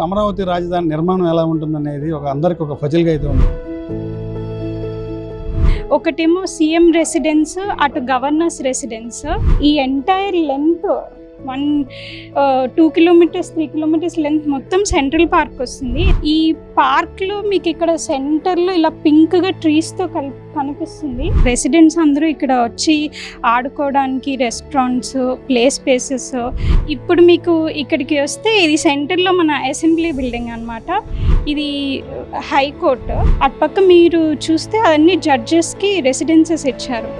అమరావతి రాజధాని నిర్మాణం ఎలా ఉంటుందనేది అందరికి ఒక పజిల్గా అయితే ఉంది. ఒకటేమో సీఎం రెసిడెన్స్, అటు గవర్నర్స్ రెసిడెన్స్. ఈ entire length 2 kilometres 3 kilometres length మొత్తం సెంట్రల్ పార్క్ వస్తుంది. ఈ పార్క్లో మీకు ఇక్కడ సెంటర్లో ఇలా పింక్గా ట్రీస్తో కనిపిస్తుంది. రెసిడెంట్స్ అందరూ ఇక్కడ వచ్చి ఆడుకోవడానికి రెస్టారెంట్స్, ప్లే స్పేసెస్. ఇప్పుడు మీకు ఇక్కడికి వస్తే ఇది సెంటర్లో మన అసెంబ్లీ బిల్డింగ్ అన్నమాట. ఇది హైకోర్టు. అటుపక్క మీరు చూస్తే అవన్నీ జడ్జెస్కి రెసిడెన్సెస్ ఇచ్చారు.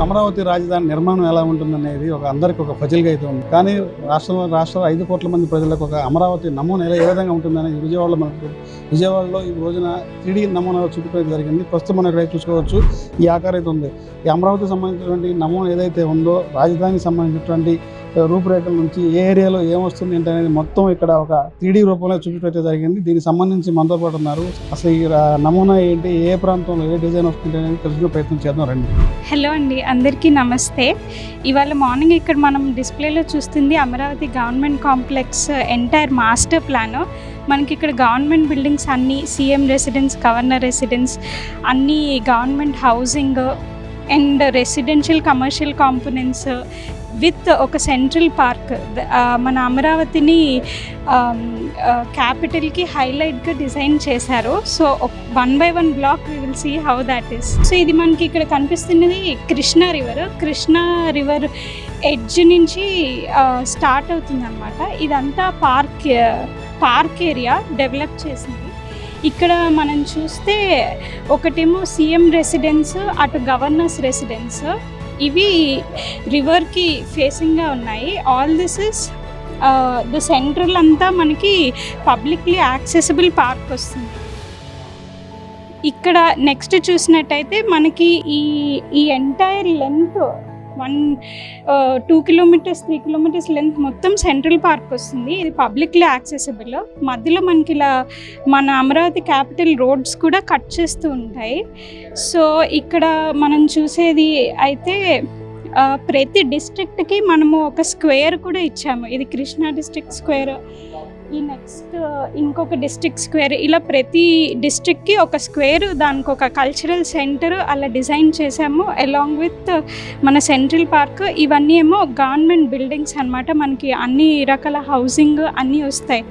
అమరావతి రాజధాని నిర్మాణం ఎలా ఉంటుందనేది అందరికి ఒక పజిల్గా అయితే ఉంది. కానీ రాష్ట్రంలో 5 కోట్ల మంది ప్రజలకు ఒక అమరావతి నమూనా ఏ విధంగా ఉంటుందనేది విజయవాడలో ఈ రోజున 3D నమూనా చూపించడం జరిగింది. ప్రస్తుతం మనం ఇక్కడ చూసుకోవచ్చు ఈ ఆకారం అయితే ఉంది. ఈ అమరావతికి సంబంధించినటువంటి నమూనా ఏదైతే ఉందో రాజధానికి సంబంధించినటువంటి రూపురేఖల నుంచి ఏ ఏరియాలో ఏమొస్తుంది ఏంటి అనేది మొత్తం ఇక్కడ ఒక 3D రూపంలో చూపించడం జరిగింది. దీనికి సంబంధించి మనతో పాటు ఉన్నారు. అసలు ఈ నమూనా ఏంటి, ఏ ప్రాంతంలో ఏ డిజైన్ వస్తుంది అనేది తెలుసుకునే ప్రయత్నం చేద్దాం రండి. హలో అండి, అందరికీ నమస్తే. ఇవాళ మార్నింగ్ ఇక్కడ మనం డిస్ప్లేలో చూస్తుంది Amaravati government complex entire master plan. మనకి ఇక్కడ గవర్నమెంట్ బిల్డింగ్స్ అన్నీ, సీఎం రెసిడెన్స్, గవర్నర్ రెసిడెన్స్, అన్నీ government housing and residential commercial components with ఒక సెంట్రల్ పార్క్. మన అమరావతిని క్యాపిటల్కి హైలైట్గా డిజైన్ చేశారు. So 1 by 1 block we will see how that is. So ఇది మనకి ఇక్కడ కనిపిస్తున్నది కృష్ణా రివర్ ఎడ్జ్ నుంచి స్టార్ట్ అవుతుంది అన్నమాట. ఇదంతా పార్క్ ఏరియా డెవలప్ చేసింది. ఇక్కడ మనం చూస్తే ఒకటేమో సీఎం రెసిడెన్స్, అటు గవర్నర్స్ రెసిడెన్స్. ఇవి రివర్కి ఫేసింగ్గా ఉన్నాయి. All this is the central అంతా మనకి పబ్లిక్లీ యాక్సెసిబుల్ పార్క్ వస్తుంది. ఇక్కడ నెక్స్ట్ చూసినట్టయితే మనకి ఈ entire length 2 kilometres 3 kilometres length మొత్తం సెంట్రల్ పార్క్ వస్తుంది. ఇది పబ్లిక్లీ యాక్సెసిబుల్. మధ్యలో మనకి ఇలా మన అమరావతి క్యాపిటల్ రోడ్స్ కూడా కట్ చేస్తూ ఉంటాయి. సో ఇక్కడ మనం చూసేది అయితే ప్రతి డిస్ట్రిక్ట్కి మనము ఒక స్క్వేర్ కూడా ఇచ్చాము. ఇది కృష్ణా డిస్ట్రిక్ట్ స్క్వేర్, ఈ నెక్స్ట్ ఇంకొక డిస్ట్రిక్ట్ స్క్వేర్, ఇలా ప్రతి డిస్ట్రిక్ట్కి ఒక స్క్వేర్, దానికి ఒక కల్చరల్ సెంటర్ అలా డిజైన్ చేసాము అలాంగ్ విత్ మన సెంట్రల్ పార్క్. ఇవన్నీ ఏమో గవర్నమెంట్ బిల్డింగ్స్ అన్నమాట. మనకి అన్ని రకాల హౌసింగ్ అన్నీ వస్తాయి,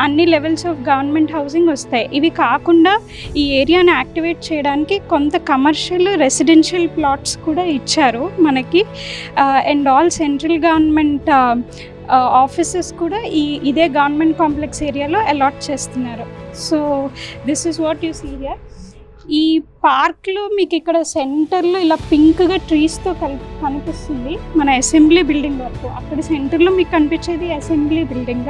అన్ని లెవెల్స్ ఆఫ్ గవర్నమెంట్ హౌసింగ్ వస్తాయి. ఇవి కాకుండా ఈ ఏరియాని యాక్టివేట్ చేయడానికి కొంత కమర్షియల్ రెసిడెన్షియల్ ప్లాట్స్ కూడా ఇచ్చారు మనకి. And all central government offices కూడా ఇదే గవర్నమెంట్ కాంప్లెక్స్ ఏరియాలో అలాట్ చేస్తున్నారు. So this is what you see here. ఈ పార్క్లో మీకు ఇక్కడ సెంటర్లో ఇలా పింక్గా ట్రీస్తో కనిపిస్తుంది మన అసెంబ్లీ బిల్డింగ్ వరకు. అక్కడ సెంటర్లో మీకు కనిపించేది అసెంబ్లీ బిల్డింగ్,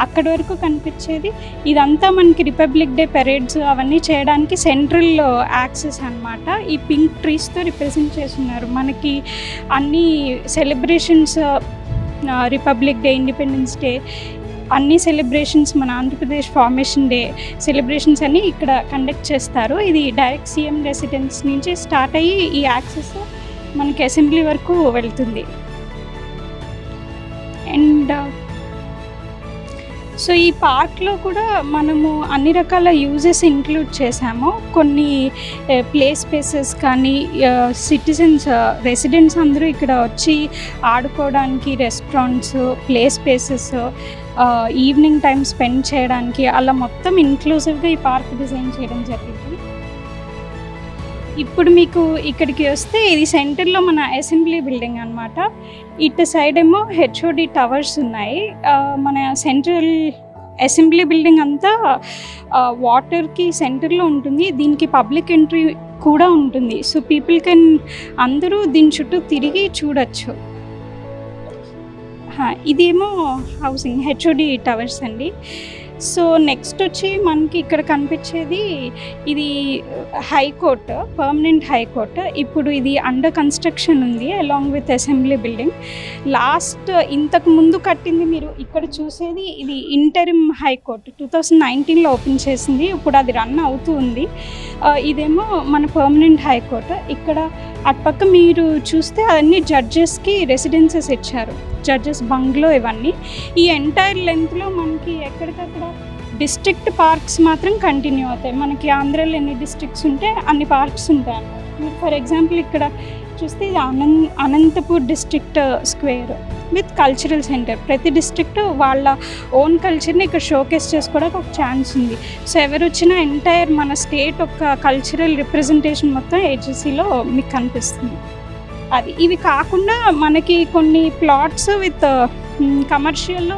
అక్కడి వరకు కనిపించేది ఇదంతా మనకి రిపబ్లిక్ డే పెరేడ్స్ అవన్నీ చేయడానికి సెంట్రల్ యాక్సెస్ అన్నమాట. ఈ పింక్ ట్రీస్తో రిప్రజెంట్ చేస్తున్నారు. మనకి అన్ని celebrations, republic day, independence day, అన్ని సెలబ్రేషన్స్, మన ఆంధ్రప్రదేశ్ ఫార్మేషన్ డే సెలబ్రేషన్స్ అన్నీ ఇక్కడ కండక్ట్ చేస్తారు. ఇది డైరెక్ట్ సీఎం రెసిడెన్స్ నుంచి స్టార్ట్ అయ్యి ఈ యాక్సెస్ మనకి అసెంబ్లీ వరకు వెళ్తుంది. అండ్ సో ఈ పార్క్లో కూడా మనము అన్ని రకాల యూజెస్ ఇంక్లూడ్ చేసాము. కొన్ని ప్లే స్పేసెస్ కానీ, సిటిజన్స్, రెసిడెంట్స్ అందరూ ఇక్కడ వచ్చి ఆడుకోవడానికి restaurants, play spaces, evening time spend చేయడానికి అలా మొత్తం ఇన్క్లూజివ్గా ఈ పార్క్ డిజైన్ చేయడం జరిగింది. ఇప్పుడు మీకు ఇక్కడికి వస్తే ఇది సెంటర్లో మన అసెంబ్లీ బిల్డింగ్ అన్నమాట. ఇటు సైడ్ ఏమో HOD టవర్స్ ఉన్నాయి. మన సెంట్రల్ అసెంబ్లీ బిల్డింగ్ అంతా వాటర్కి సెంటర్లో ఉంటుంది. దీనికి పబ్లిక్ ఎంట్రీ కూడా ఉంటుంది. సో పీపుల్ కెన్, అందరూ దీని చుట్టూ తిరిగి చూడొచ్చు. ఇదేమో హౌసింగ్ HOD టవర్స్ అండి. సో నెక్స్ట్ వచ్చి మనకి ఇక్కడ కనిపించేది ఇది హైకోర్టు, పర్మనెంట్ హైకోర్టు. ఇప్పుడు ఇది అండర్ కన్స్ట్రక్షన్ ఉంది along with assembly building. Last ఇంతకు ముందు కట్టింది మీరు ఇక్కడ చూసేది ఇది ఇంటరిమ్ హైకోర్టు, 2019లో ఓపెన్ చేసింది. ఇప్పుడు అది రన్ అవుతూ ఉంది. ఇదేమో మన పర్మనెంట్ హైకోర్టు. ఇక్కడ అటుపక్క మీరు చూస్తే అన్ని జడ్జెస్కి రెసిడెన్సెస్ ఇచ్చారు. జడ్జెస్ బంగ్లో ఇవన్నీ. ఈ ఎంటైర్ లెంత్లో మనకి ఎక్కడికక్కడ డిస్ట్రిక్ట్ పార్క్స్ మాత్రం కంటిన్యూ అవుతాయి. మనకి ఆంధ్రాలో ఎన్ని డిస్ట్రిక్ట్స్ ఉంటే అన్ని పార్క్స్ ఉంటాయి అన్నమాట. మీరు ఫర్ ఎగ్జాంపుల్ ఇక్కడ చూస్తే ఇది Anantapur district square with cultural centre. ప్రతి డిస్ట్రిక్ట్ వాళ్ళ ఓన్ కల్చర్ని ఇక్కడ షోకేస్ చేసుకోవడానికి ఒక ఛాన్స్ ఉంది. సో ఎవరు వచ్చినా ఎంటైర్ మన స్టేట్ ఒక కల్చరల్ రిప్రజెంటేషన్ మొత్తం ఏజెన్సీలో మీకు కనిపిస్తుంది. అది ఇవి కాకుండా మనకి కొన్ని ప్లాట్స్ విత్ కమర్షియల్లో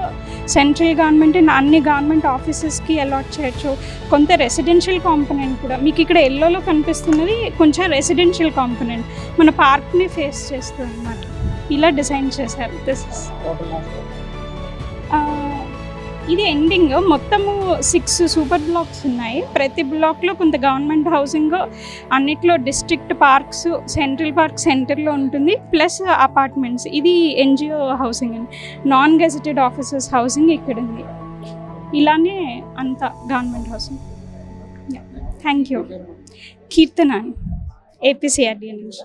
సెంట్రల్ గవర్నమెంట్ అన్ని గవర్నమెంట్ ఆఫీసెస్కి అలాట్ చేయొచ్చు. కొంత రెసిడెన్షియల్ కాంపోనెంట్ కూడా మీకు ఇక్కడ ఎల్లోలో కనిపిస్తున్నది కొంచెం రెసిడెన్షియల్ కాంపోనెంట్ మన పార్క్ని ఫేస్ చేస్తుంది అన్నమాట. ఇలా డిజైన్ చేశారు. దిస్ ఇస్ ఇది ఎండింగ్. మొత్తము 6 సూపర్ బ్లాక్స్ ఉన్నాయి. ప్రతి బ్లాక్లో కొంత గవర్నమెంట్ హౌసింగ్, అన్నిట్లో డిస్ట్రిక్ట్ పార్క్స్, సెంట్రల్ పార్క్ సెంటర్లో ఉంటుంది, ప్లస్ అపార్ట్మెంట్స్. ఇది ఎన్జిఓ హౌసింగ్ అండి, నాన్ గెజెటెడ్ ఆఫీసర్స్ హౌసింగ్ ఇక్కడ ఉంది. ఇలానే అంతా గవర్నమెంట్ హౌసింగ్. Thank you. కీర్తన ఏపీసీఆర్డీ నుంచి.